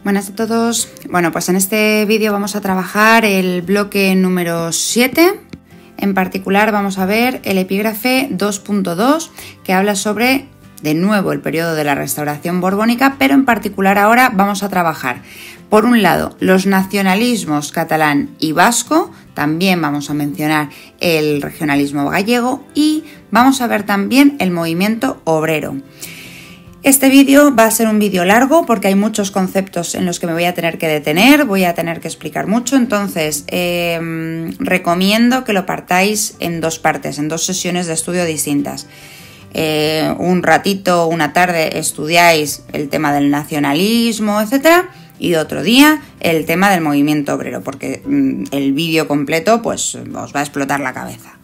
Buenas a todos. Bueno, pues en este vídeo vamos a trabajar el bloque número 7. En particular vamos a ver el epígrafe 2.2 que habla sobre, de nuevo, el periodo de la restauración borbónica, pero en particular ahora vamos a trabajar, por un lado, los nacionalismos catalán y vasco, también vamos a mencionar el regionalismo gallego y vamos a ver también el movimiento obrero. Este vídeo va a ser un vídeo largo porque hay muchos conceptos en los que me voy a tener que detener, voy a tener que explicar mucho, entonces recomiendo que lo partáis en dos partes, en dos sesiones de estudio distintas. Un ratito, una tarde estudiáis el tema del nacionalismo, etcétera, y otro día el tema del movimiento obrero, porque el vídeo completo pues os va a explotar la cabeza.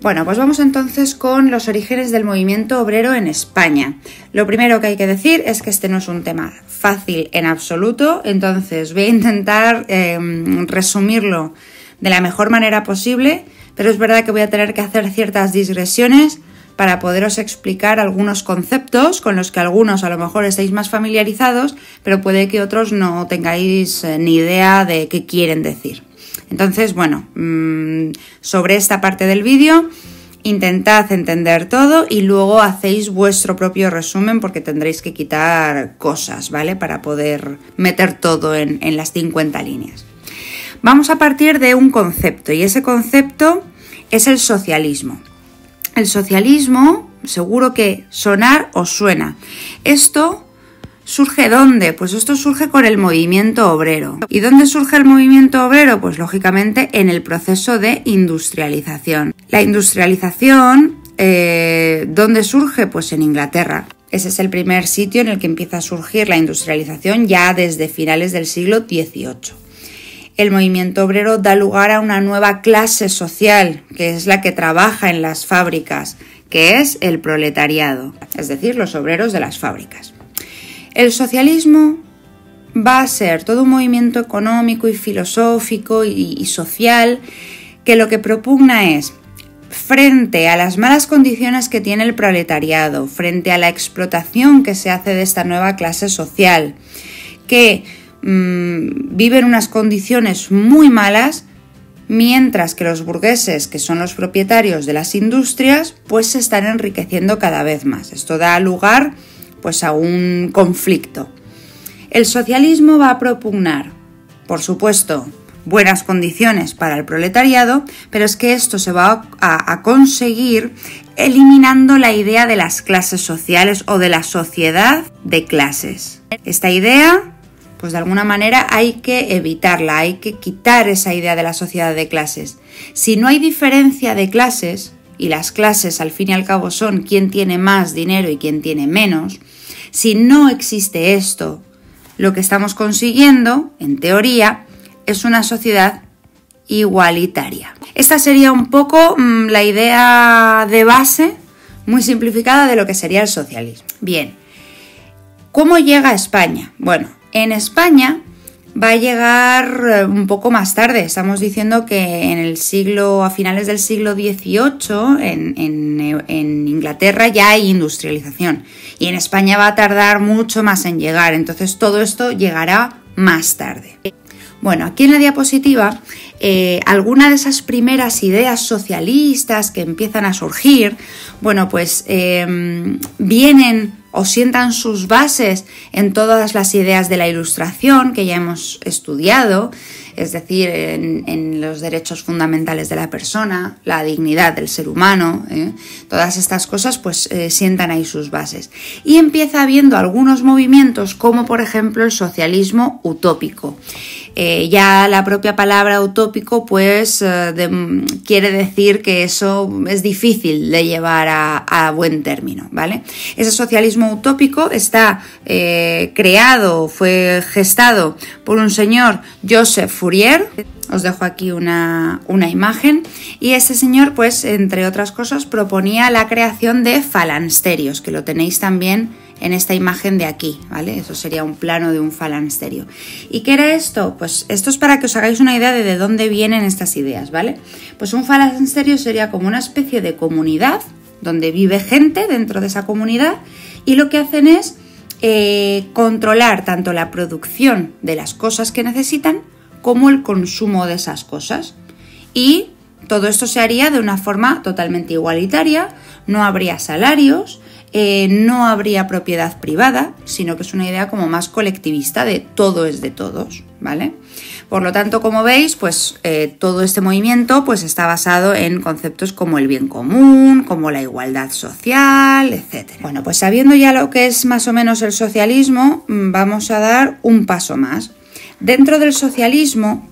Bueno, pues vamos entonces con los orígenes del movimiento obrero en España. Lo primero que hay que decir es que este no es un tema fácil en absoluto, entonces voy a intentar resumirlo de la mejor manera posible, pero es verdad que voy a tener que hacer ciertas digresiones para poderos explicar algunos conceptos con los que algunos a lo mejor estéis más familiarizados, pero puede que otros no tengáis ni idea de qué quieren decir. Entonces, bueno, sobre esta parte del vídeo intentad entender todo y luego hacéis vuestro propio resumen porque tendréis que quitar cosas, ¿vale? Para poder meter todo en las 50 líneas. Vamos a partir de un concepto y ese concepto es el socialismo. El socialismo, seguro que sonar os suena. ¿Esto surge dónde? Pues esto surge con el movimiento obrero. ¿Y dónde surge el movimiento obrero? Pues lógicamente en el proceso de industrialización. La industrialización, ¿dónde surge? Pues en Inglaterra. Ese es el primer sitio en el que empieza a surgir la industrialización ya desde finales del siglo XVIII. El movimiento obrero da lugar a una nueva clase social, que es la que trabaja en las fábricas, que es el proletariado, es decir, los obreros de las fábricas. El socialismo va a ser todo un movimiento económico y filosófico y social que lo que propugna es, frente a las malas condiciones que tiene el proletariado, frente a la explotación que se hace de esta nueva clase social, que viven unas condiciones muy malas, mientras que los burgueses, que son los propietarios de las industrias, pues se están enriqueciendo cada vez más. Esto da lugar pues a un conflicto. El socialismo va a propugnar, por supuesto, buenas condiciones para el proletariado, pero es que esto se va a conseguir eliminando la idea de las clases sociales o de la sociedad de clases. Esta idea, pues de alguna manera hay que evitarla, hay que quitar esa idea de la sociedad de clases. Si no hay diferencia de clases, y las clases al fin y al cabo son quién tiene más dinero y quién tiene menos, si no existe esto, lo que estamos consiguiendo, en teoría, es una sociedad igualitaria. Esta sería un poco la idea de base, muy simplificada, de lo que sería el socialismo. Bien, ¿cómo llega a España? Bueno, en España va a llegar un poco más tarde. Estamos diciendo que a finales del siglo XVIII, en Inglaterra ya hay industrialización y en España va a tardar mucho más en llegar. Entonces todo esto llegará más tarde. Bueno, aquí en la diapositiva, alguna de esas primeras ideas socialistas que empiezan a surgir, bueno, pues vienen o sientan sus bases en todas las ideas de la Ilustración que ya hemos estudiado, es decir, en los derechos fundamentales de la persona, la dignidad del ser humano, todas estas cosas pues sientan ahí sus bases. Y empieza habiendo algunos movimientos como por ejemplo el socialismo utópico. Ya la propia palabra utópico pues quiere decir que eso es difícil de llevar a buen término, ¿vale? Ese socialismo utópico está fue gestado por un señor, Joseph Fourier. Os dejo aquí una imagen y ese señor pues entre otras cosas proponía la creación de falansterios, que lo tenéis también en esta imagen de aquí, ¿vale? Eso sería un plano de un falansterio. ¿Y qué era esto? Pues esto es para que os hagáis una idea de dónde vienen estas ideas, ¿vale? Pues un falansterio sería como una especie de comunidad donde vive gente dentro de esa comunidad y lo que hacen es controlar tanto la producción de las cosas que necesitan como el consumo de esas cosas. Y todo esto se haría de una forma totalmente igualitaria, no habría salarios, no habría propiedad privada, sino que es una idea como más colectivista de todo es de todos, ¿vale? Por lo tanto, como veis, pues todo este movimiento pues está basado en conceptos como el bien común, como la igualdad social, etc. Bueno, pues sabiendo ya lo que es más o menos el socialismo, vamos a dar un paso más. Dentro del socialismo,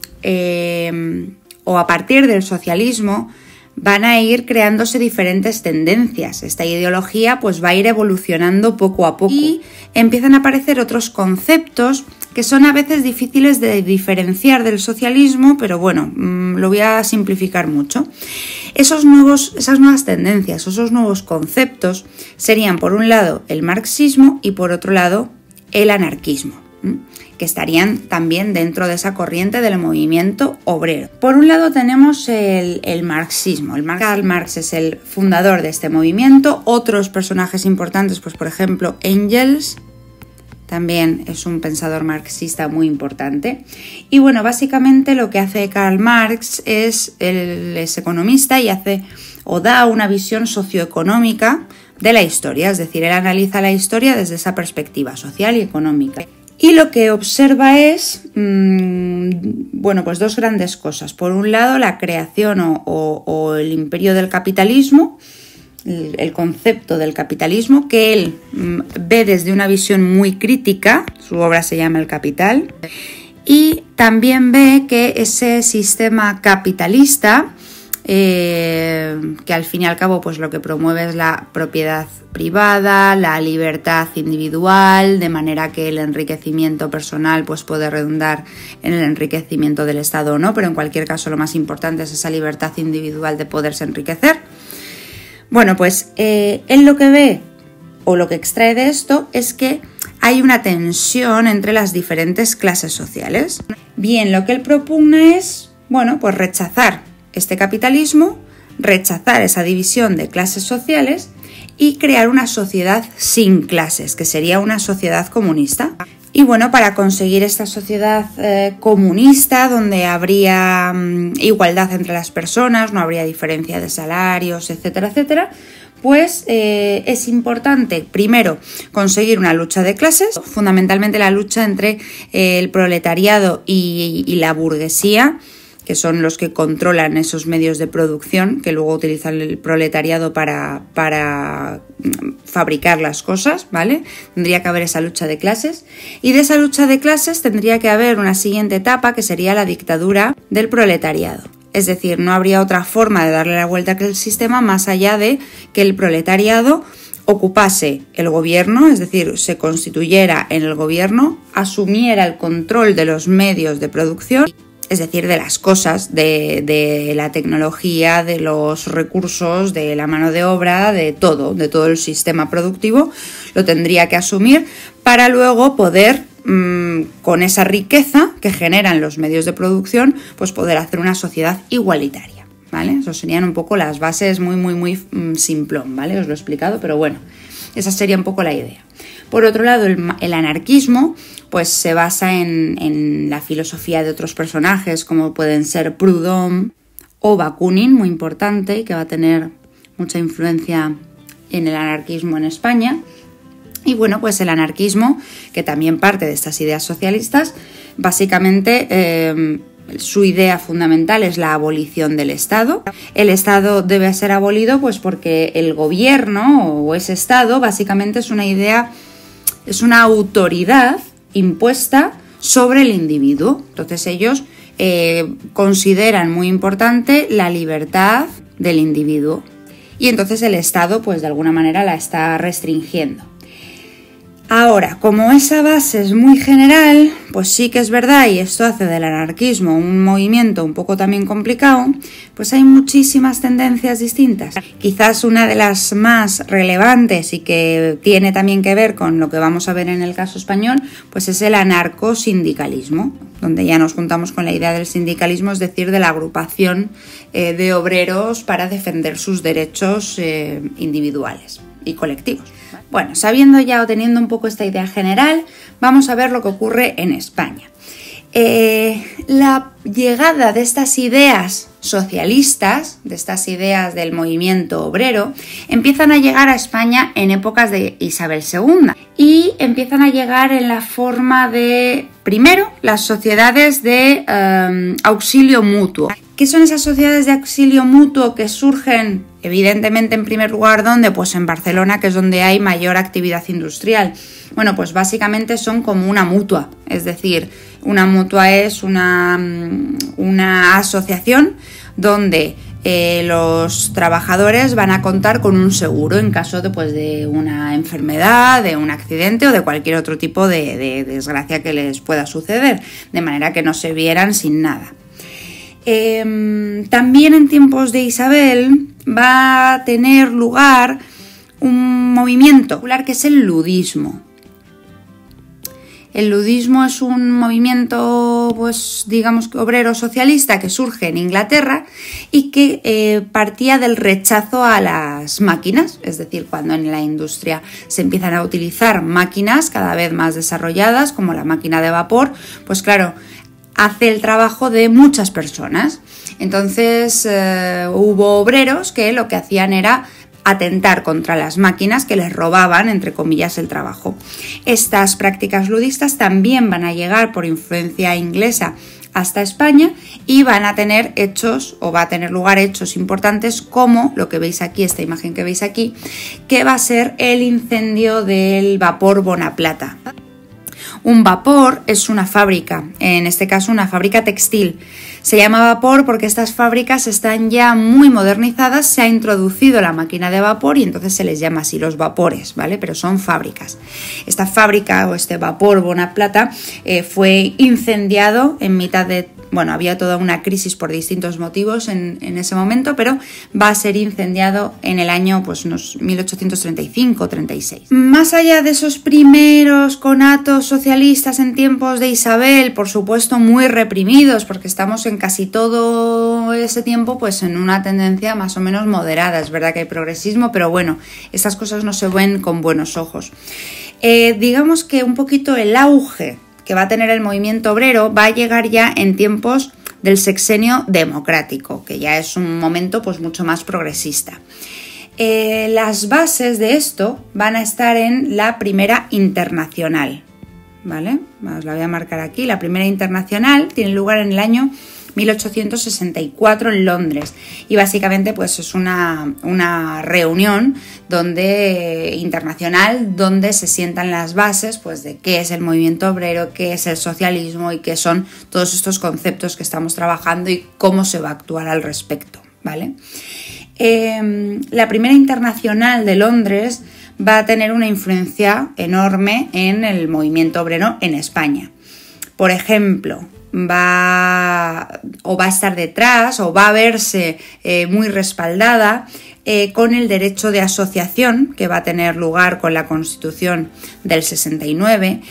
o a partir del socialismo, van a ir creándose diferentes tendencias. Esta ideología pues va a ir evolucionando poco a poco y empiezan a aparecer otros conceptos que son a veces difíciles de diferenciar del socialismo, pero bueno, lo voy a simplificar mucho. Esas nuevas tendencias, esos nuevos conceptos serían por un lado el marxismo y por otro lado el anarquismo, que estarían también dentro de esa corriente del movimiento obrero. Por un lado tenemos el marxismo. Karl Marx es el fundador de este movimiento. Otros personajes importantes, pues por ejemplo Engels, también es un pensador marxista muy importante. Y bueno, básicamente lo que hace Karl Marx él es economista y da una visión socioeconómica de la historia, es decir, él analiza la historia desde esa perspectiva social y económica. Y lo que observa es, pues dos grandes cosas. Por un lado, la creación o el imperio del capitalismo, el concepto del capitalismo, que él ve desde una visión muy crítica, su obra se llama El Capital, y también ve que ese sistema capitalista, que al fin y al cabo pues lo que promueve es la propiedad privada, la libertad individual, de manera que el enriquecimiento personal pues puede redundar en el enriquecimiento del Estado o no, pero en cualquier caso lo más importante es esa libertad individual de poderse enriquecer. Bueno, pues él lo que ve o lo que extrae de esto es que hay una tensión entre las diferentes clases sociales. Bien, lo que él propugna es, pues rechazar este capitalismo, rechazar esa división de clases sociales y crear una sociedad sin clases, que sería una sociedad comunista. Y bueno, para conseguir esta sociedad comunista, donde habría igualdad entre las personas, no habría diferencia de salarios, etcétera, etcétera, pues es importante, primero, conseguir una lucha de clases, fundamentalmente la lucha entre el proletariado y la burguesía, que son los que controlan esos medios de producción, que luego utilizan el proletariado para fabricar las cosas, ¿vale? Tendría que haber esa lucha de clases. Y de esa lucha de clases tendría que haber una siguiente etapa, que sería la dictadura del proletariado. Es decir, no habría otra forma de darle la vuelta al sistema más allá de que el proletariado ocupase el gobierno, es decir, se constituyera en el gobierno, asumiera el control de los medios de producción, es decir, de las cosas, de la tecnología, de los recursos, de la mano de obra, de todo el sistema productivo, lo tendría que asumir para luego poder, con esa riqueza que generan los medios de producción, pues poder hacer una sociedad igualitaria, ¿vale? Eso serían un poco las bases muy simplón, ¿vale? Os lo he explicado, pero bueno, esa sería un poco la idea. Por otro lado, el anarquismo pues se basa en la filosofía de otros personajes como pueden ser Proudhon o Bakunin, muy importante, que va a tener mucha influencia en el anarquismo en España. Y bueno, pues el anarquismo, que también parte de estas ideas socialistas, básicamente su idea fundamental es la abolición del Estado. El Estado debe ser abolido pues porque el gobierno o ese Estado básicamente es una autoridad impuesta sobre el individuo. Entonces ellos consideran muy importante la libertad del individuo y entonces el Estado pues de alguna manera la está restringiendo. Ahora, como esa base es muy general, pues sí que es verdad, y esto hace del anarquismo un movimiento un poco también complicado, pues hay muchísimas tendencias distintas. Quizás una de las más relevantes y que tiene también que ver con lo que vamos a ver en el caso español, pues es el anarcosindicalismo, donde ya nos juntamos con la idea del sindicalismo, es decir, de la agrupación de obreros para defender sus derechos individuales y colectivos. Bueno, sabiendo ya o teniendo un poco esta idea general, vamos a ver lo que ocurre en España. La llegada de estas ideas socialistas, de estas ideas del movimiento obrero, empiezan a llegar a España en épocas de Isabel II y empiezan a llegar en la forma de, primero, las sociedades de auxilio mutuo. ¿Qué son esas sociedades de auxilio mutuo que surgen, evidentemente, en primer lugar, ¿dónde? Pues en Barcelona, que es donde hay mayor actividad industrial. Bueno, pues básicamente son como una mutua, es decir, una mutua es una asociación donde los trabajadores van a contar con un seguro en caso de una enfermedad, de un accidente o de cualquier otro tipo de desgracia que les pueda suceder, de manera que no se vieran sin nada. También en tiempos de Isabel va a tener lugar un movimiento popular que es el ludismo. El ludismo es un movimiento, pues digamos, obrero socialista que surge en Inglaterra y que partía del rechazo a las máquinas, es decir, cuando en la industria se empiezan a utilizar máquinas cada vez más desarrolladas, como la máquina de vapor, pues claro, hace el trabajo de muchas personas. Entonces hubo obreros que lo que hacían era atentar contra las máquinas que les robaban, entre comillas, el trabajo. Estas prácticas ludistas también van a llegar por influencia inglesa hasta España y van a tener hechos, o va a tener lugar hechos importantes como lo que veis aquí, esta imagen que veis aquí, que va a ser el incendio del vapor Bonaplata. Un vapor es una fábrica, en este caso una fábrica textil. Se llama vapor porque estas fábricas están ya muy modernizadas, se ha introducido la máquina de vapor y entonces se les llama así los vapores, ¿vale? Pero son fábricas. Esta fábrica o este vapor Bonaplata fue incendiado en mitad de... Bueno, había toda una crisis por distintos motivos en ese momento, pero va a ser incendiado en el año pues, unos 1835-36. Más allá de esos primeros conatos socialistas en tiempos de Isabel, por supuesto muy reprimidos, porque estamos en casi todo ese tiempo pues, en una tendencia más o menos moderada. Es verdad que hay progresismo, pero bueno, estas cosas no se ven con buenos ojos. Digamos que un poquito el auge que va a tener el movimiento obrero va a llegar ya en tiempos del sexenio democrático, que ya es un momento pues mucho más progresista. Las bases de esto van a estar en la Primera Internacional, ¿vale? Os la voy a marcar aquí. La Primera Internacional tiene lugar en el año 1864 en Londres y básicamente pues es una reunión internacional donde se sientan las bases pues de qué es el movimiento obrero, qué es el socialismo y qué son todos estos conceptos que estamos trabajando y cómo se va a actuar al respecto, ¿vale? La Primera Internacional de Londres va a tener una influencia enorme en el movimiento obrero en España. Por ejemplo, va a estar detrás o va a verse muy respaldada con el derecho de asociación que va a tener lugar con la Constitución del 69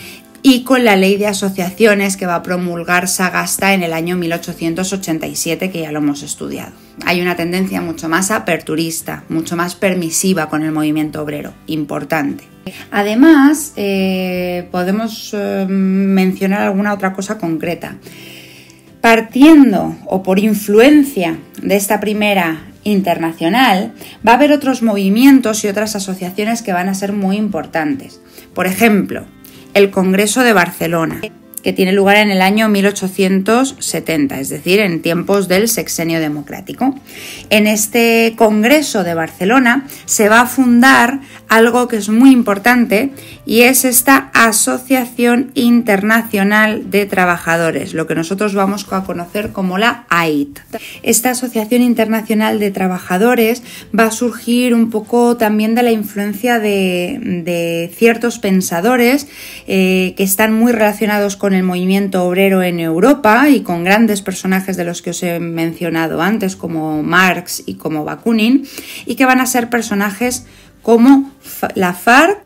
y con la Ley de Asociaciones que va a promulgar Sagasta en el año 1887, que ya lo hemos estudiado. Hay una tendencia mucho más aperturista, mucho más permisiva con el movimiento obrero, importante. Además, podemos mencionar alguna otra cosa concreta. Partiendo o por influencia de esta Primera Internacional, va a haber otros movimientos y otras asociaciones que van a ser muy importantes. Por ejemplo, el Congreso de Barcelona, que tiene lugar en el año 1870, es decir, en tiempos del sexenio democrático. En este Congreso de Barcelona se va a fundar algo que es muy importante y es esta Asociación Internacional de Trabajadores, lo que nosotros vamos a conocer como la AIT. Esta Asociación Internacional de Trabajadores va a surgir un poco también de la influencia de ciertos pensadores que están muy relacionados con el movimiento obrero en Europa y con grandes personajes de los que os he mencionado antes, como Marx y como Bakunin, y que van a ser personajes como la FARC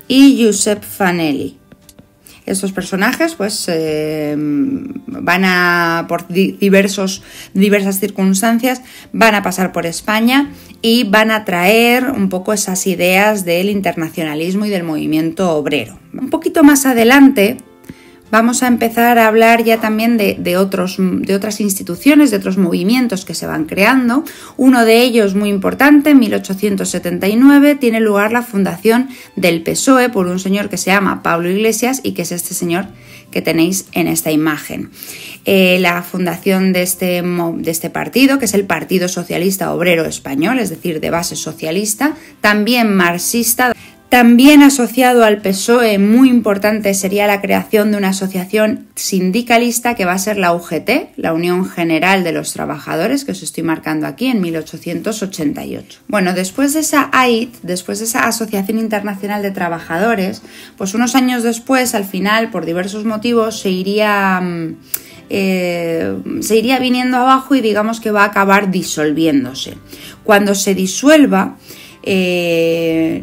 y Josep Fanelli. Estos personajes pues van a, por diversas circunstancias, van a pasar por España y van a traer un poco esas ideas del internacionalismo y del movimiento obrero. Un poquito más adelante vamos a empezar a hablar ya también de otras instituciones, de otros movimientos que se van creando. Uno de ellos muy importante, en 1879, tiene lugar la fundación del PSOE por un señor que se llama Pablo Iglesias y que es este señor que tenéis en esta imagen. La fundación de este partido, que es el Partido Socialista Obrero Español, es decir, de base socialista, también marxista. También asociado al PSOE, muy importante, sería la creación de una asociación sindicalista que va a ser la UGT, la Unión General de los Trabajadores, que os estoy marcando aquí, en 1888. Bueno, después de esa AIT, después de esa Asociación Internacional de Trabajadores, pues unos años después, al final, por diversos motivos, se iría viniendo abajo y digamos que va a acabar disolviéndose. Cuando se disuelva,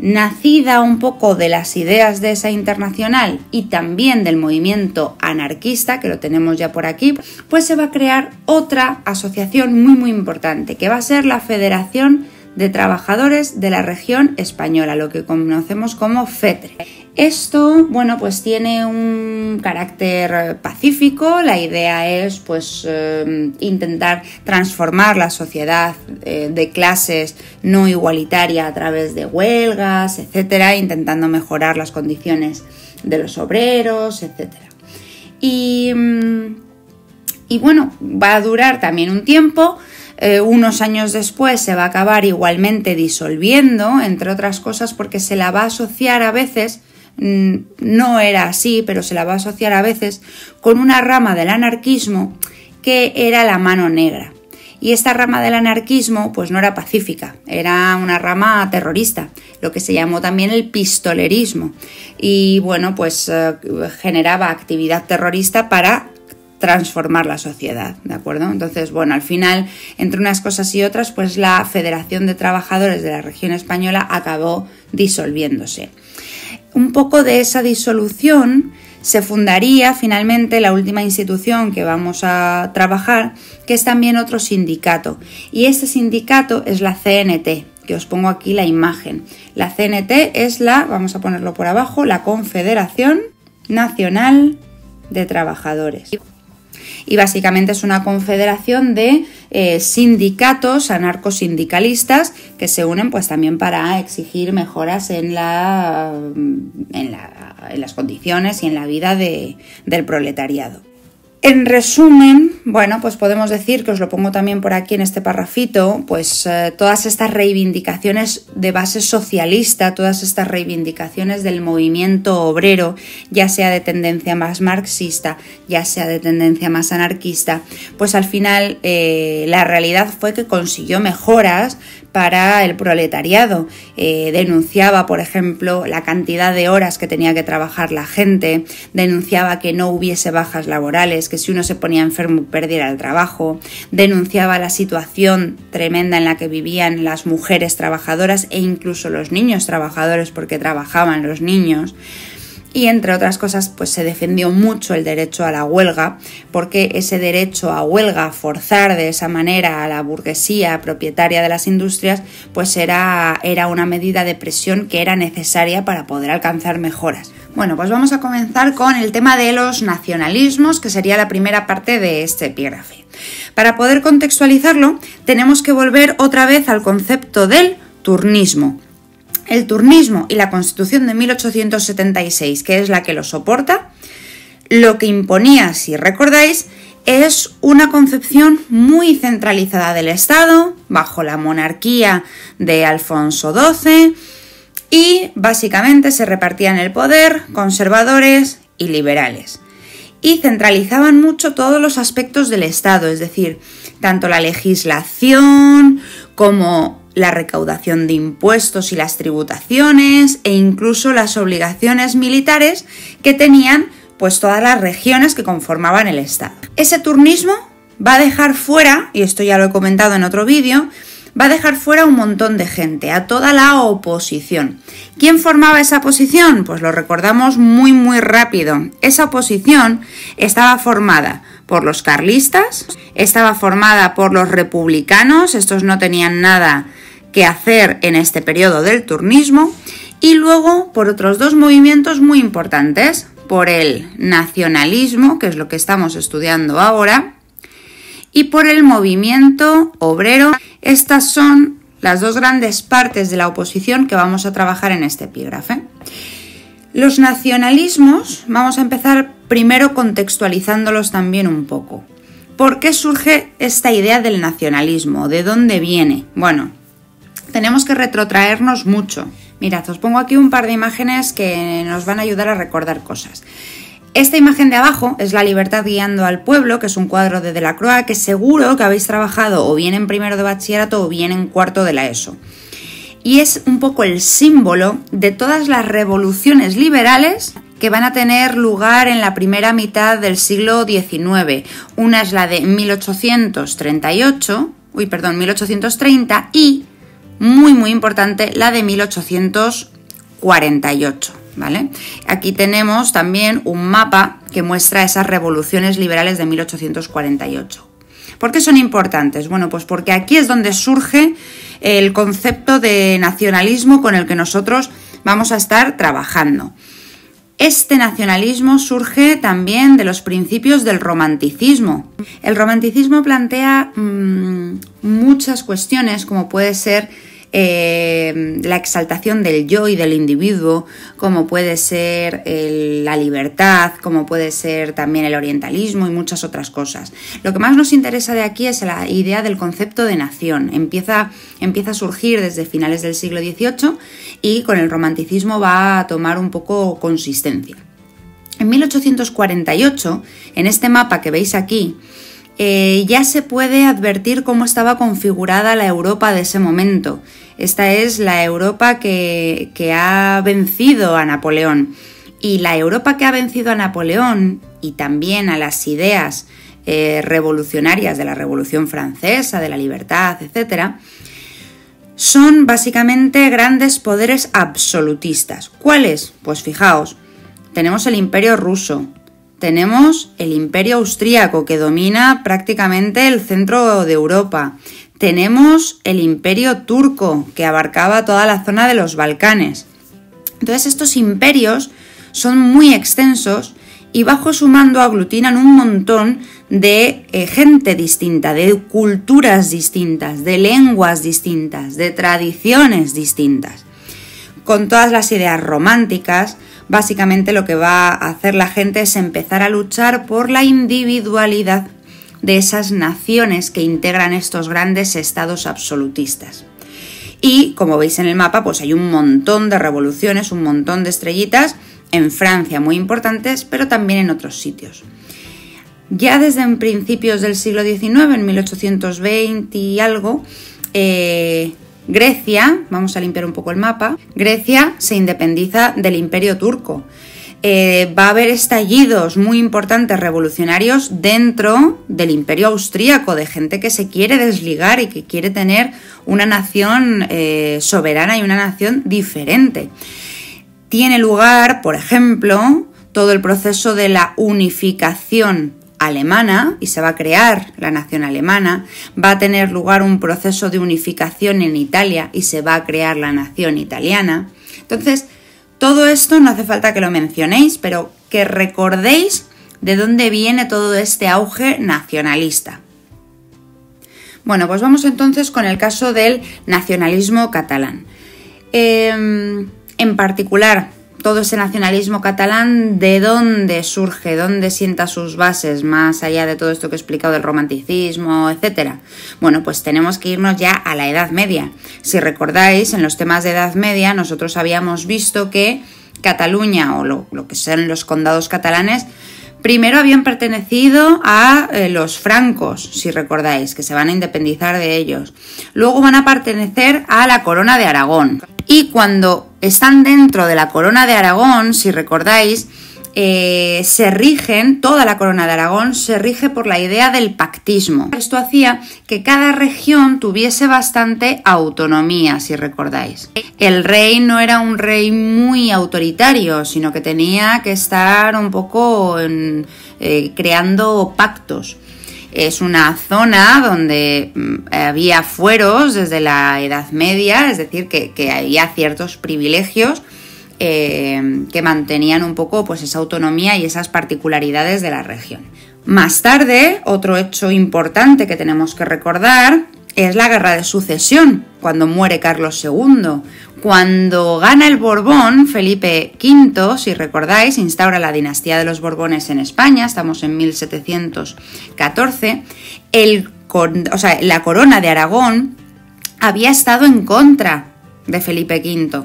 nacida un poco de las ideas de esa internacional y también del movimiento anarquista, que lo tenemos ya por aquí, pues se va a crear otra asociación muy importante, que va a ser la Federación de Trabajadores de la Región Española, lo que conocemos como FETRE. Esto, bueno, pues tiene un carácter pacífico. La idea es, pues, intentar transformar la sociedad de clases no igualitaria a través de huelgas, etcétera, intentando mejorar las condiciones de los obreros, etcétera. Y bueno, va a durar también un tiempo. Unos años después se va a acabar igualmente disolviendo, entre otras cosas porque se la va a asociar a veces, no era así, pero se la va a asociar a veces con una rama del anarquismo que era la mano negra. Y esta rama del anarquismo pues no era pacífica, era una rama terrorista, lo que se llamó también el pistolerismo. Y bueno, pues generaba actividad terrorista para transformar la sociedad, ¿de acuerdo? Entonces, bueno, al final, entre unas cosas y otras, pues la Federación de Trabajadores de la Región Española acabó disolviéndose. Un poco de esa disolución se fundaría finalmente la última institución que vamos a trabajar, que es también otro sindicato. Y este sindicato es la CNT, que os pongo aquí la imagen. La CNT es vamos a ponerlo por abajo, la Confederación Nacional de Trabajadores. Y básicamente es una confederación de sindicatos anarcosindicalistas que se unen pues también para exigir mejoras en las condiciones y en la vida del proletariado. En resumen, bueno, pues podemos decir, que os lo pongo también por aquí en este parrafito, pues todas estas reivindicaciones de base socialista, todas estas reivindicaciones del movimiento obrero, ya sea de tendencia más marxista, ya sea de tendencia más anarquista, pues al final la realidad fue que consiguió mejoras para el proletariado. Denunciaba, por ejemplo, la cantidad de horas que tenía que trabajar la gente, denunciaba que no hubiese bajas laborales, que si uno se ponía enfermo perdiera el trabajo, denunciaba la situación tremenda en la que vivían las mujeres trabajadoras e incluso los niños trabajadores, porque trabajaban los niños. Y entre otras cosas, pues se defendió mucho el derecho a la huelga, porque ese derecho a huelga, forzar de esa manera a la burguesía propietaria de las industrias, pues era una medida de presión que era necesaria para poder alcanzar mejoras. Bueno, pues vamos a comenzar con el tema de los nacionalismos, que sería la primera parte de este epígrafe. Para poder contextualizarlo, tenemos que volver otra vez al concepto del turnismo. El turnismo y la Constitución de 1876, que es la que lo soporta, lo que imponía, si recordáis, es una concepción muy centralizada del Estado, bajo la monarquía de Alfonso XII, y básicamente se repartían el poder conservadores y liberales. Y centralizaban mucho todos los aspectos del Estado, es decir, tanto la legislación como la recaudación de impuestos y las tributaciones e incluso las obligaciones militares que tenían pues todas las regiones que conformaban el Estado. Ese turnismo va a dejar fuera, y esto ya lo he comentado en otro vídeo, va a dejar fuera a un montón de gente, a toda la oposición. ¿Quién formaba esa oposición? Pues lo recordamos muy rápido. Esa oposición estaba formada por los carlistas, estaba formada por los republicanos, estos no tenían nada que hacer en este periodo del turnismo, y luego por otros dos movimientos muy importantes, por el nacionalismo, que es lo que estamos estudiando ahora, y por el movimiento obrero. Estas son las dos grandes partes de la oposición que vamos a trabajar en este epígrafe. Los nacionalismos, vamos a empezar primero contextualizándolos también un poco. ¿Por qué surge esta idea del nacionalismo? ¿De dónde viene? Bueno, tenemos que retrotraernos mucho. Mirad, os pongo aquí un par de imágenes que nos van a ayudar a recordar cosas. Esta imagen de abajo es La libertad guiando al pueblo, que es un cuadro de Delacroix que seguro que habéis trabajado o bien en primero de bachillerato o bien en cuarto de la ESO. Y es un poco el símbolo de todas las revoluciones liberales que van a tener lugar en la primera mitad del siglo XIX. Una es la de 1830 y, muy importante, la de 1848. ¿Vale? Aquí tenemos también un mapa que muestra esas revoluciones liberales de 1848. ¿Por qué son importantes? Bueno, pues porque aquí es donde surge el concepto de nacionalismo con el que nosotros vamos a estar trabajando. Este nacionalismo surge también de los principios del romanticismo. El romanticismo plantea muchas cuestiones, como puede ser la exaltación del yo y del individuo, como puede ser la libertad, como puede ser también el orientalismo y muchas otras cosas. Lo que más nos interesa de aquí es la idea del concepto de nación. Empieza a surgir desde finales del siglo XVIII y con el romanticismo va a tomar un poco consistencia. En 1848, en este mapa que veis aquí, ya se puede advertir cómo estaba configurada la Europa de ese momento. Esta es la Europa que ha vencido a Napoleón. Y la Europa que ha vencido a Napoleón y también a las ideas revolucionarias de la Revolución Francesa, de la libertad, etc., son básicamente grandes poderes absolutistas. ¿Cuáles? Pues fijaos, tenemos el Imperio ruso, tenemos el Imperio austríaco que domina prácticamente el centro de Europa. Tenemos el Imperio turco que abarcaba toda la zona de los Balcanes. Entonces estos imperios son muy extensos y bajo su mando aglutinan un montón de gente distinta, de culturas distintas, de lenguas distintas, de tradiciones distintas. Con todas las ideas románticas, básicamente lo que va a hacer la gente es empezar a luchar por la individualidad de esas naciones que integran estos grandes estados absolutistas. Y, como veis en el mapa, pues hay un montón de revoluciones, un montón de estrellitas, en Francia muy importantes, pero también en otros sitios. Ya desde principios del siglo XIX, en 1820 y algo, Grecia, vamos a limpiar un poco el mapa, Grecia se independiza del Imperio turco. Va a haber estallidos muy importantes revolucionarios dentro del Imperio austríaco, de gente que se quiere desligar y que quiere tener una nación soberana y una nación diferente. Tiene lugar, por ejemplo, todo el proceso de la unificación alemana y se va a crear la nación alemana. Va a tener lugar un proceso de unificación en Italia y se va a crear la nación italiana. Entonces, todo esto no hace falta que lo mencionéis, pero que recordéis de dónde viene todo este auge nacionalista. Bueno, pues vamos entonces con el caso del nacionalismo catalán. En particular, todo ese nacionalismo catalán, ¿de dónde surge? ¿Dónde sienta sus bases? Más allá de todo esto que he explicado del romanticismo, etc. Bueno, pues tenemos que irnos ya a la Edad Media. Si recordáis, en los temas de Edad Media nosotros habíamos visto que Cataluña, o lo que son los condados catalanes, primero habían pertenecido a los francos, si recordáis, que se van a independizar de ellos. Luego van a pertenecer a la Corona de Aragón. Y cuando están dentro de la Corona de Aragón, si recordáis, se rigen, toda la corona de Aragón se rige por la idea del pactismo. Esto hacía que cada región tuviese bastante autonomía, si recordáis. El rey no era un rey muy autoritario, sino que tenía que estar un poco creando pactos. Es una zona donde había fueros desde la Edad Media, es decir, que había ciertos privilegios que mantenían un poco pues esa autonomía y esas particularidades de la región. Más tarde, otro hecho importante que tenemos que recordar es la Guerra de Sucesión, cuando muere Carlos II. Cuando gana el Borbón, Felipe V, si recordáis, instaura la dinastía de los Borbones en España, estamos en 1714, la corona de Aragón había estado en contra de Felipe V,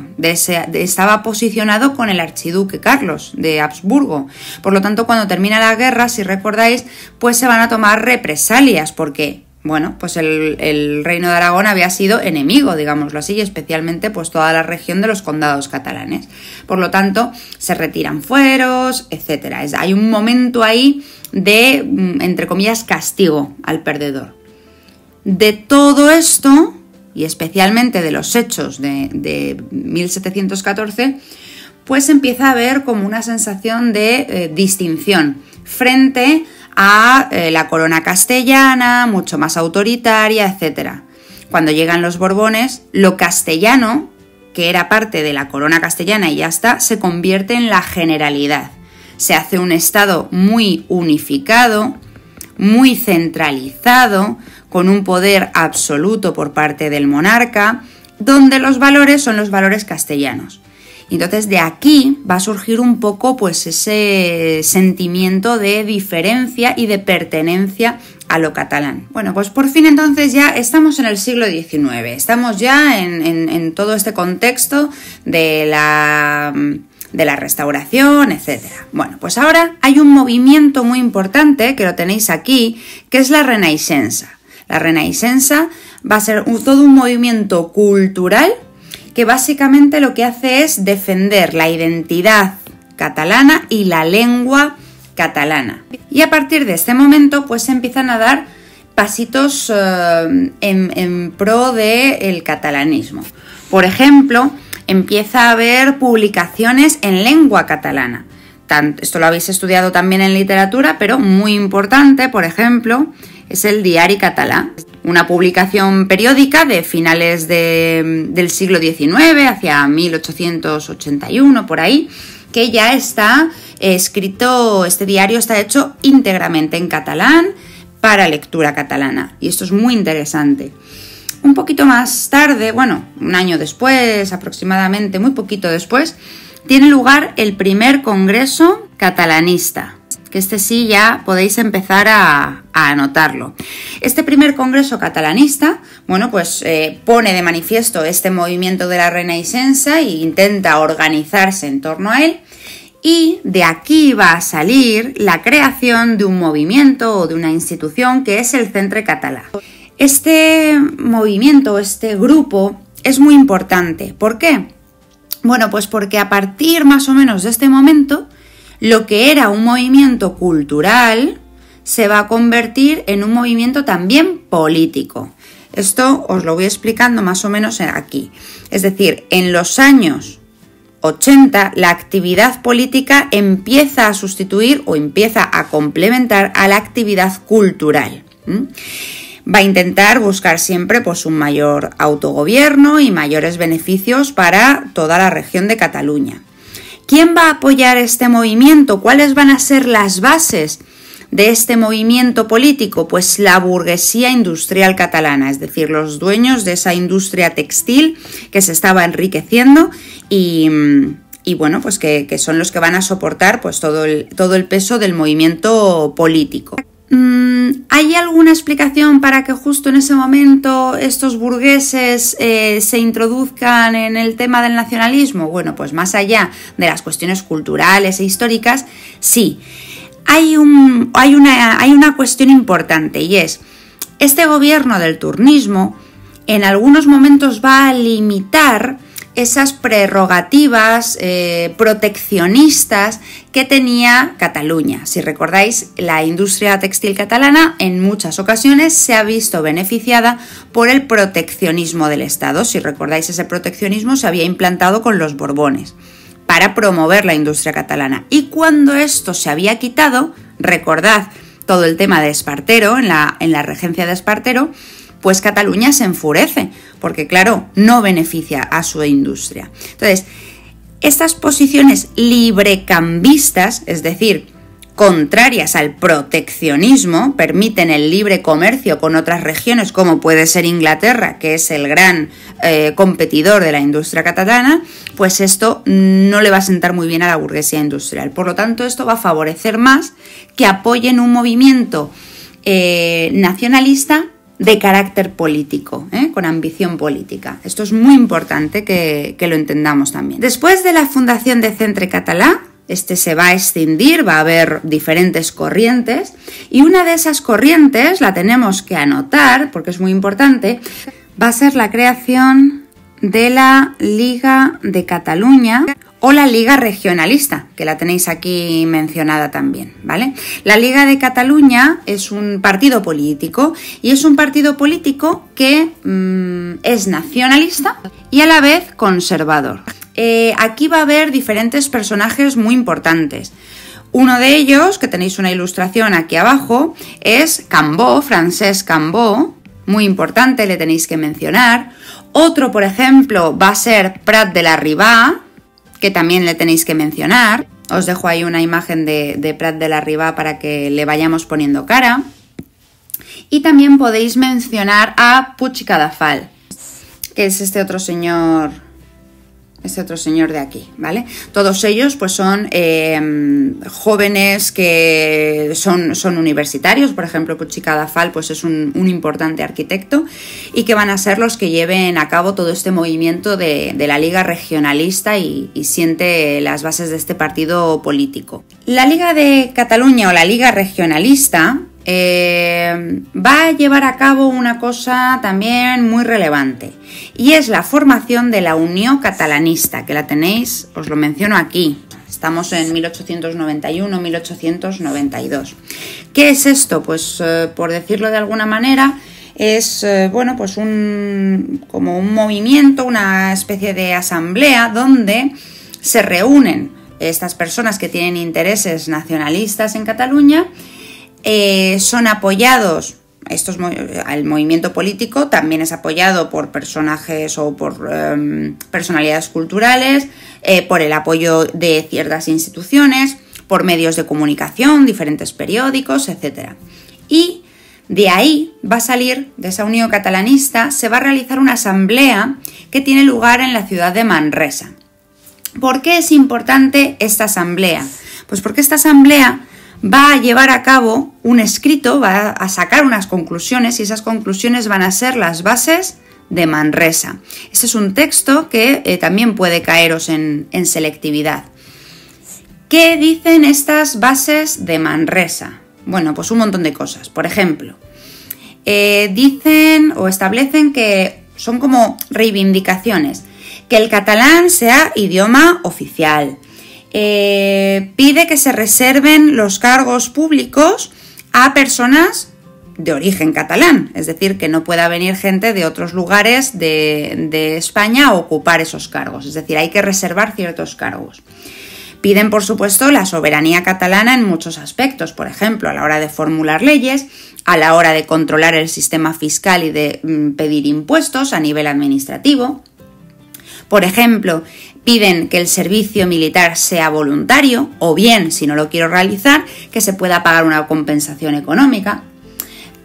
estaba posicionado con el archiduque Carlos de Habsburgo. Por lo tanto, cuando termina la guerra, si recordáis, pues se van a tomar represalias, porque, bueno, pues el reino de Aragón había sido enemigo, digámoslo así, y especialmente pues toda la región de los condados catalanes. Por lo tanto, se retiran fueros, etc. Hay un momento ahí de, entre comillas, castigo al perdedor. De todo esto, y especialmente de los hechos de 1714, pues empieza a haber como una sensación de distinción frente a la corona castellana, mucho más autoritaria, etc. Cuando llegan los Borbones, lo castellano, que era parte de la corona castellana y ya está, se convierte en la generalidad. Se hace un estado muy unificado, muy centralizado, con un poder absoluto por parte del monarca, donde los valores son los valores castellanos. Entonces de aquí va a surgir un poco pues ese sentimiento de diferencia y de pertenencia a lo catalán. Bueno, pues por fin entonces ya estamos en el siglo XIX, estamos ya en todo este contexto de la restauración, etc. Bueno, pues ahora hay un movimiento muy importante, que lo tenéis aquí, que es la Renaixença. La Renaixença va a ser todo un movimiento cultural que básicamente lo que hace es defender la identidad catalana y la lengua catalana. Y a partir de este momento pues se empiezan a dar pasitos en pro del catalanismo. Por ejemplo, empieza a haber publicaciones en lengua catalana. Esto lo habéis estudiado también en literatura, pero muy importante, por ejemplo, es el Diari Català, una publicación periódica de finales del siglo XIX, hacia 1881, por ahí, que ya está escrito, este diario está hecho íntegramente en catalán para lectura catalana, y esto es muy interesante. Un poquito más tarde, bueno, un año después aproximadamente, muy poquito después, tiene lugar el primer congreso catalanista, que este sí ya podéis empezar a anotarlo. Este primer congreso catalanista, bueno, pues pone de manifiesto este movimiento de la Renaixença e intenta organizarse en torno a él, y de aquí va a salir la creación de un movimiento o de una institución que es el Centre Català. Este movimiento, este grupo, es muy importante. ¿Por qué? Bueno, pues porque a partir más o menos de este momento, lo que era un movimiento cultural se va a convertir en un movimiento también político. Esto os lo voy explicando más o menos aquí. Es decir, en los años 80 la actividad política empieza a sustituir o empieza a complementar a la actividad cultural. Va a intentar buscar siempre pues, un mayor autogobierno y mayores beneficios para toda la región de Cataluña. ¿Quién va a apoyar este movimiento? ¿Cuáles van a ser las bases de este movimiento político? Pues la burguesía industrial catalana, es decir, los dueños de esa industria textil que se estaba enriqueciendo y bueno, pues que son los que van a soportar pues, todo el peso del movimiento político. ¿Hay alguna explicación para que justo en ese momento estos burgueses se introduzcan en el tema del nacionalismo? Bueno, pues más allá de las cuestiones culturales e históricas, sí. Hay una cuestión importante, y es, este gobierno del turnismo en algunos momentos va a limitar esas prerrogativas proteccionistas que tenía Cataluña. Si recordáis, la industria textil catalana en muchas ocasiones se ha visto beneficiada por el proteccionismo del Estado. Si recordáis, ese proteccionismo se había implantado con los Borbones para promover la industria catalana. Y cuando esto se había quitado, recordad todo el tema de Espartero, en la regencia de Espartero, pues Cataluña se enfurece, porque claro, no beneficia a su industria. Entonces, estas posiciones librecambistas, es decir, contrarias al proteccionismo, permiten el libre comercio con otras regiones, como puede ser Inglaterra, que es el gran competidor de la industria catalana, pues esto no le va a sentar muy bien a la burguesía industrial. Por lo tanto, esto va a favorecer más que apoyen un movimiento nacionalista de carácter político, con ambición política. Esto es muy importante que lo entendamos también. Después de la fundación de Centre Català, este se va a escindir, va a haber diferentes corrientes, y una de esas corrientes la tenemos que anotar porque es muy importante, va a ser la creación de la Liga de Cataluña o la Liga Regionalista, que la tenéis aquí mencionada también, ¿vale? La Liga de Cataluña es un partido político y es un partido político que es nacionalista y a la vez conservador. Aquí va a haber diferentes personajes muy importantes. Uno de ellos, que tenéis una ilustración aquí abajo, es Cambó, Francesc Cambó, muy importante, le tenéis que mencionar. Otro, por ejemplo, va a ser Prat de la Riba, que también le tenéis que mencionar. Os dejo ahí una imagen de Prat de la Riba para que le vayamos poniendo cara. Y también podéis mencionar a Puig i Cadafal, que es este otro señor de aquí, ¿vale? Todos ellos pues son jóvenes que son universitarios. Por ejemplo, Puig i Cadafal pues es un importante arquitecto y que van a ser los que lleven a cabo todo este movimiento de la Liga Regionalista y siente las bases de este partido político. La Liga de Cataluña o la Liga Regionalista va a llevar a cabo una cosa también muy relevante, y es la formación de la Unió Catalanista, que la tenéis, os lo menciono aquí. Estamos en 1891-1892. ¿Qué es esto? Pues por decirlo de alguna manera, es bueno, pues como un movimiento, una especie de asamblea donde se reúnen estas personas que tienen intereses nacionalistas en Cataluña. Son apoyados, el movimiento político también es apoyado por personajes o por personalidades culturales, por el apoyo de ciertas instituciones, por medios de comunicación, diferentes periódicos, etc. Y de ahí va a salir, de esa Unión Catalanista, se va a realizar una asamblea que tiene lugar en la ciudad de Manresa. ¿Por qué es importante esta asamblea? Pues porque esta asamblea va a llevar a cabo un escrito, va a sacar unas conclusiones, y esas conclusiones van a ser las bases de Manresa. Este es un texto que también puede caeros en selectividad. ¿Qué dicen estas bases de Manresa? Bueno, pues un montón de cosas. Por ejemplo, dicen o establecen que son como reivindicaciones, que el catalán sea idioma oficial. Pide que se reserven los cargos públicos a personas de origen catalán, es decir, que no pueda venir gente de otros lugares de España a ocupar esos cargos, es decir, hay que reservar ciertos cargos. Piden, por supuesto, la soberanía catalana en muchos aspectos, por ejemplo, a la hora de formular leyes, a la hora de controlar el sistema fiscal y de pedir impuestos a nivel administrativo. Por ejemplo, piden que el servicio militar sea voluntario, o bien, si no lo quiero realizar, que se pueda pagar una compensación económica.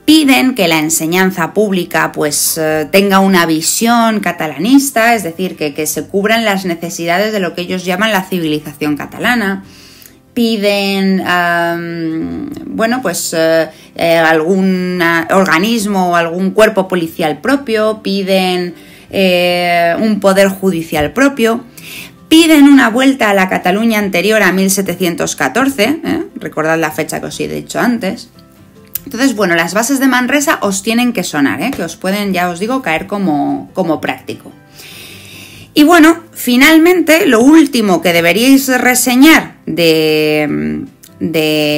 Piden que la enseñanza pública pues tenga una visión catalanista, es decir, que se cubran las necesidades de lo que ellos llaman la civilización catalana. Piden algún organismo o algún cuerpo policial propio, piden un poder judicial propio, piden una vuelta a la Cataluña anterior a 1714, recordad la fecha que os he dicho antes. Entonces, bueno, las bases de Manresa os tienen que sonar, que os pueden, ya os digo, caer como práctico. Y bueno, finalmente, lo último que deberíais reseñar del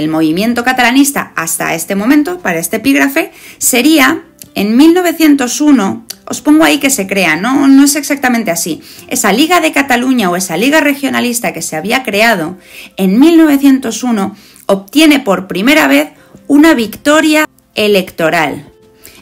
movimiento catalanista hasta este momento, para este epígrafe, sería en 1901, os pongo ahí que se crea, no es exactamente así, esa Liga de Cataluña o esa Liga Regionalista que se había creado, en 1901 obtiene por primera vez una victoria electoral.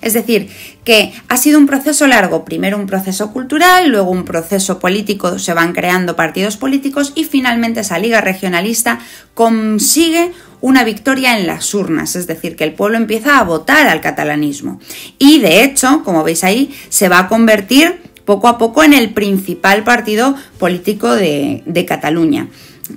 Es decir, que ha sido un proceso largo, primero un proceso cultural, luego un proceso político, se van creando partidos políticos y finalmente esa Liga Regionalista consigue una victoria en las urnas, es decir, que el pueblo empieza a votar al catalanismo. Y de hecho, como veis ahí, se va a convertir poco a poco en el principal partido político de Cataluña.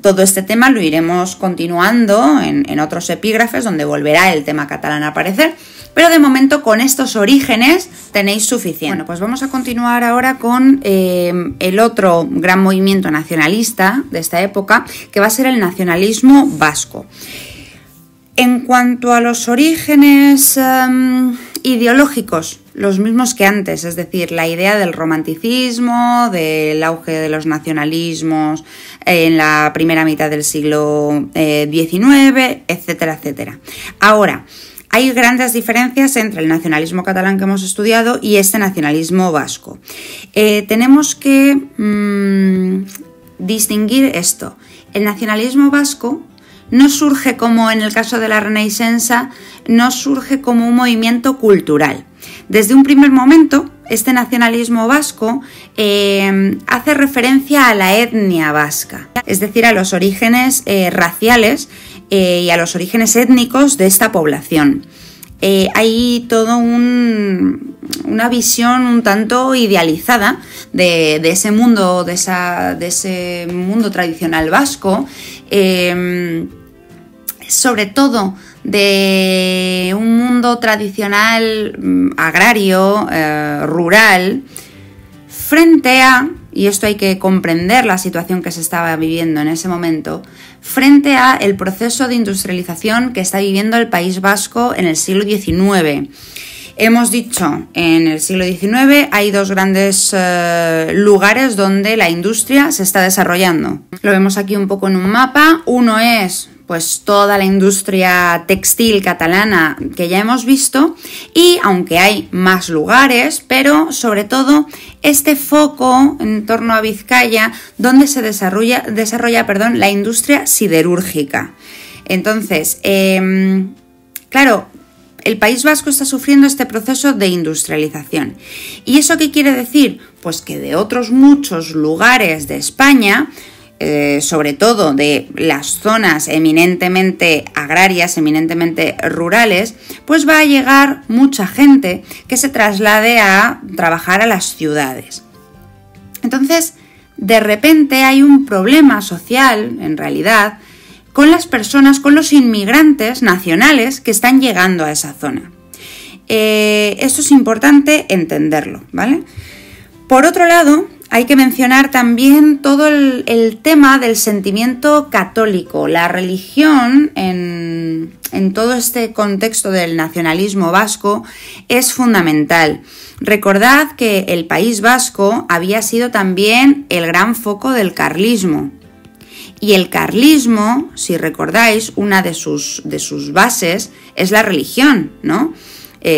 Todo este tema lo iremos continuando en otros epígrafes donde volverá el tema catalán a aparecer, pero de momento con estos orígenes tenéis suficiente. Bueno, pues vamos a continuar ahora con el otro gran movimiento nacionalista de esta época, que va a ser el nacionalismo vasco. En cuanto a los orígenes ideológicos, los mismos que antes, es decir, la idea del romanticismo, del auge de los nacionalismos en la primera mitad del siglo XIX, etcétera, etcétera. Ahora, hay grandes diferencias entre el nacionalismo catalán que hemos estudiado y este nacionalismo vasco. Tenemos que distinguir esto. El nacionalismo vasco no surge como en el caso de la Renaixença, no surge como un movimiento cultural. Desde un primer momento, este nacionalismo vasco hace referencia a la etnia vasca, es decir, a los orígenes raciales y a los orígenes étnicos de esta población. Hay toda una visión un tanto idealizada de ese mundo, de ese mundo tradicional vasco, sobre todo de un mundo tradicional agrario, rural, frente a, y esto hay que comprender la situación que se estaba viviendo en ese momento, frente a el proceso de industrialización que está viviendo el País Vasco en el siglo XIX. Hemos dicho, en el siglo XIX hay dos grandes lugares donde la industria se está desarrollando. Lo vemos aquí un poco en un mapa. Uno es pues toda la industria textil catalana que ya hemos visto, y aunque hay más lugares, pero sobre todo este foco en torno a Vizcaya donde se desarrolla la industria siderúrgica. Entonces, claro, el País Vasco está sufriendo este proceso de industrialización. ¿Y eso qué quiere decir? Pues que de otros muchos lugares de España, sobre todo de las zonas eminentemente agrarias, eminentemente rurales, pues va a llegar mucha gente que se traslade a trabajar a las ciudades. Entonces, de repente hay un problema social, en realidad, con las personas, con los inmigrantes nacionales que están llegando a esa zona. Esto es importante entenderlo, ¿vale? Por otro lado, hay que mencionar también todo el tema del sentimiento católico. La religión en todo este contexto del nacionalismo vasco es fundamental. Recordad que el País Vasco había sido también el gran foco del carlismo. Y el carlismo, si recordáis, una de sus bases es la religión, ¿no?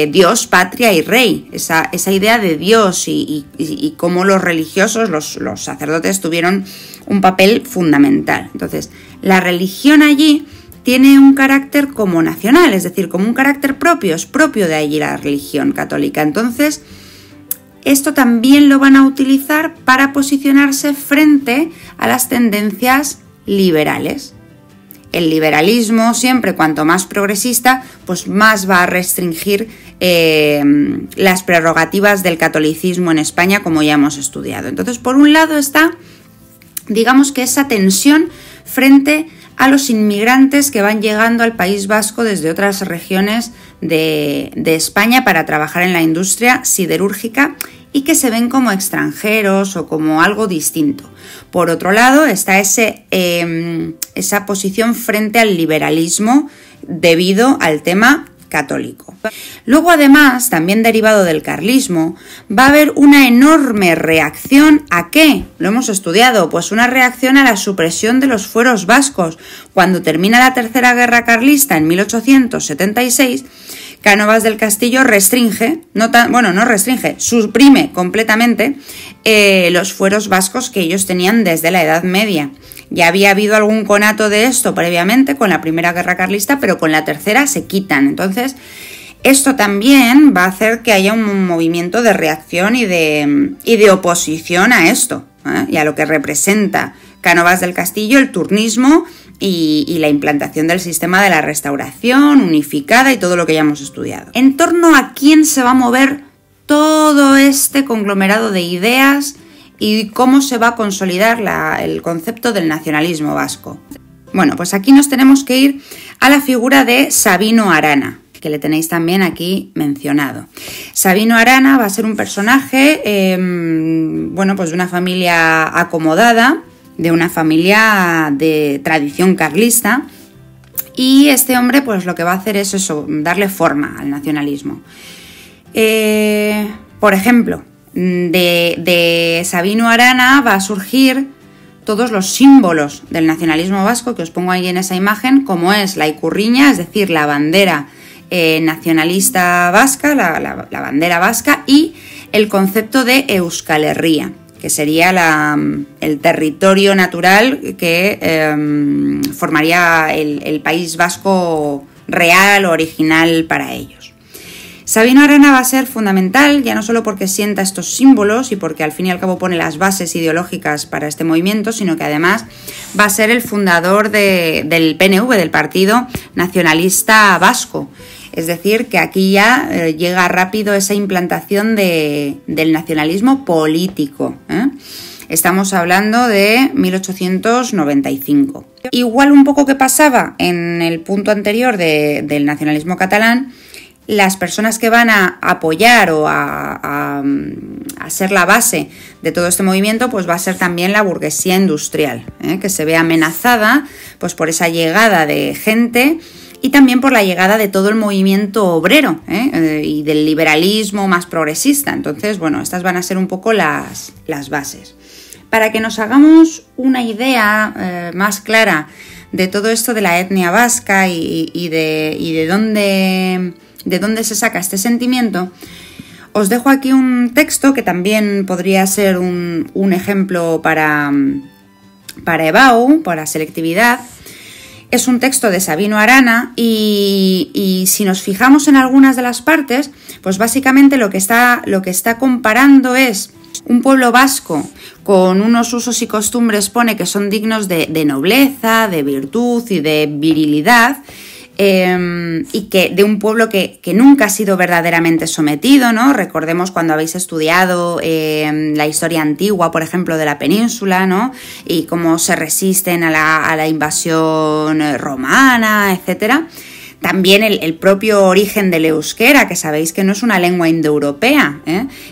Dios, patria y rey, esa idea de Dios y cómo los religiosos, los sacerdotes tuvieron un papel fundamental. Entonces, la religión allí tiene un carácter como nacional, es decir, como un carácter propio, es propio de allí la religión católica. Entonces, esto también lo van a utilizar para posicionarse frente a las tendencias liberales. El liberalismo, siempre cuanto más progresista, pues más va a restringir las prerrogativas del catolicismo en España, como ya hemos estudiado. Entonces, por un lado está, digamos que esa tensión frente a los inmigrantes que van llegando al País Vasco desde otras regiones de España para trabajar en la industria siderúrgica y que se ven como extranjeros o como algo distinto. Por otro lado está esa posición frente al liberalismo debido al tema católico. Luego, además, también derivado del carlismo, va a haber una enorme reacción ¿a qué? Lo hemos estudiado, pues una reacción a la supresión de los fueros vascos. Cuando termina la Tercera Guerra Carlista en 1876, Cánovas del Castillo suprime completamente los fueros vascos que ellos tenían desde la Edad Media. Ya había habido algún conato de esto previamente con la Primera Guerra Carlista, pero con la Tercera se quitan. Entonces, esto también va a hacer que haya un movimiento de reacción y de oposición a esto, y a lo que representa Cánovas del Castillo, el turnismo y la implantación del sistema de la Restauración unificada y todo lo que ya hemos estudiado. ¿En torno a quién se va a mover todo este conglomerado de ideas y cómo se va a consolidar el concepto del nacionalismo vasco? Bueno, pues aquí nos tenemos que ir a la figura de Sabino Arana, que le tenéis también aquí mencionado. Sabino Arana va a ser un personaje, pues de una familia acomodada, de una familia de tradición carlista, y este hombre pues lo que va a hacer es eso, darle forma al nacionalismo. Por ejemplo, de Sabino Arana va a surgir todos los símbolos del nacionalismo vasco que os pongo ahí en esa imagen, como es la ikurriña, es decir, la bandera nacionalista vasca, la bandera vasca, y el concepto de Euskal Herria, que sería el territorio natural que formaría el País Vasco real o original para ellos. Sabino Arana va a ser fundamental, ya no solo porque sienta estos símbolos y porque al fin y al cabo pone las bases ideológicas para este movimiento, sino que además va a ser el fundador del PNV, del Partido Nacionalista Vasco. Es decir, que aquí ya llega rápido esa implantación del nacionalismo político, Estamos hablando de 1895. Igual un poco que pasaba en el punto anterior del nacionalismo catalán, las personas que van a apoyar o a ser la base de todo este movimiento, pues va a ser también la burguesía industrial, que se ve amenazada pues por esa llegada de gente y también por la llegada de todo el movimiento obrero y del liberalismo más progresista. Entonces, bueno, estas van a ser un poco las bases. Para que nos hagamos una idea más clara de todo esto de la etnia vasca y de dónde se saca este sentimiento, os dejo aquí un texto que también podría ser un ejemplo para EBAU, para selectividad. Es un texto de Sabino Arana y si nos fijamos en algunas de las partes, pues básicamente lo que está comparando es un pueblo vasco con unos usos y costumbres, pone que son dignos de nobleza, de virtud y de virilidad, y que de un pueblo que nunca ha sido verdaderamente sometido, ¿no? Recordemos cuando habéis estudiado la historia antigua, por ejemplo, de la península, ¿no? Y cómo se resisten a la invasión romana, etcétera. También el propio origen del euskera, que sabéis que no es una lengua indoeuropea,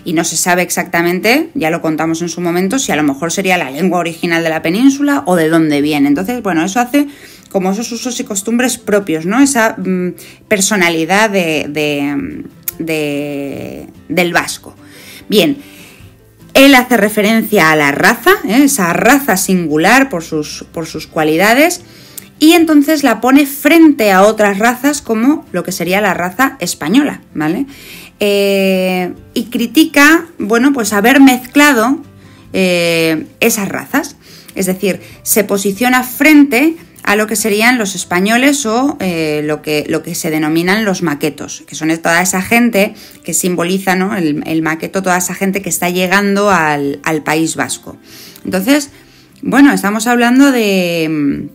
y no se sabe exactamente, ya lo contamos en su momento, si a lo mejor sería la lengua original de la península o de dónde viene. Entonces, bueno, eso hace como esos usos y costumbres propios, ¿no? Esa personalidad del vasco. Bien, él hace referencia a la raza, esa raza singular por sus cualidades, y entonces la pone frente a otras razas como lo que sería la raza española, ¿vale? Y critica, bueno, pues haber mezclado esas razas, es decir, se posiciona frente a lo que serían los españoles o lo que se denominan los maquetos, que son toda esa gente que simboliza, ¿no? el maqueto, toda esa gente que está llegando al País Vasco. Entonces, bueno, estamos hablando de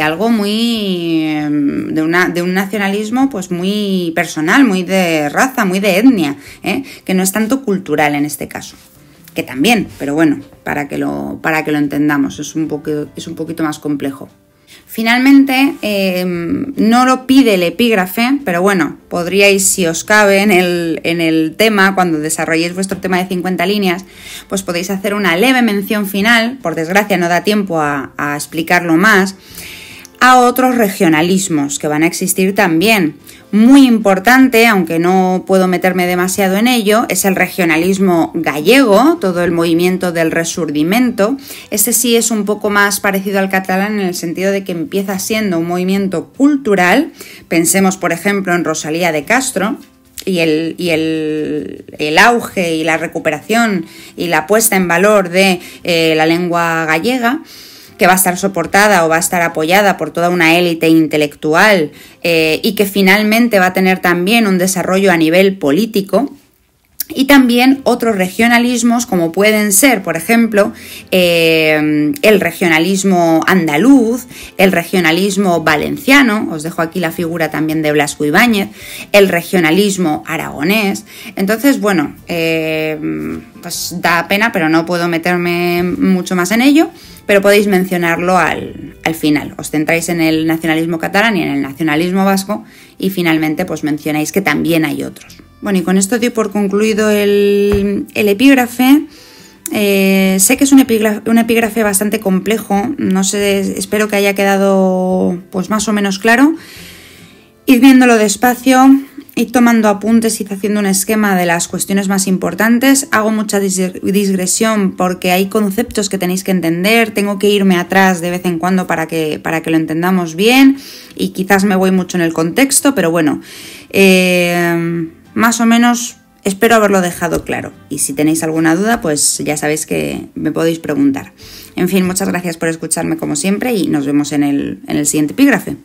algo muy de un nacionalismo pues muy personal, muy de raza, muy de etnia, que no es tanto cultural en este caso, que también, pero bueno, para que lo entendamos, es un poquito más complejo. Finalmente, no lo pide el epígrafe, pero bueno, podríais, si os cabe en el tema, cuando desarrolléis vuestro tema de 50 líneas, pues podéis hacer una leve mención final, por desgracia no da tiempo a explicarlo más, a otros regionalismos que van a existir también. Muy importante, aunque no puedo meterme demasiado en ello, es el regionalismo gallego, todo el movimiento del Resurdimento. Este sí es un poco más parecido al catalán en el sentido de que empieza siendo un movimiento cultural. Pensemos, por ejemplo, en Rosalía de Castro y el auge y la recuperación y la puesta en valor de la lengua gallega, que va a estar soportada o va a estar apoyada por toda una élite intelectual y que finalmente va a tener también un desarrollo a nivel político. Y también otros regionalismos como pueden ser, por ejemplo, el regionalismo andaluz, el regionalismo valenciano, os dejo aquí la figura también de Blasco Ibáñez, el regionalismo aragonés. Entonces, bueno, pues da pena, pero no puedo meterme mucho más en ello, pero podéis mencionarlo al final. Os centráis en el nacionalismo catalán y en el nacionalismo vasco y finalmente pues mencionáis que también hay otros. Bueno, y con esto doy por concluido el epígrafe. Sé que es un epígrafe bastante complejo, no sé, espero que haya quedado pues más o menos claro. Id viéndolo despacio, id tomando apuntes, id haciendo un esquema de las cuestiones más importantes. Hago mucha digresión porque hay conceptos que tenéis que entender, tengo que irme atrás de vez en cuando para que lo entendamos bien y quizás me voy mucho en el contexto, pero bueno, más o menos espero haberlo dejado claro. Y si tenéis alguna duda, pues ya sabéis que me podéis preguntar. En fin, muchas gracias por escucharme como siempre y nos vemos en el siguiente epígrafe.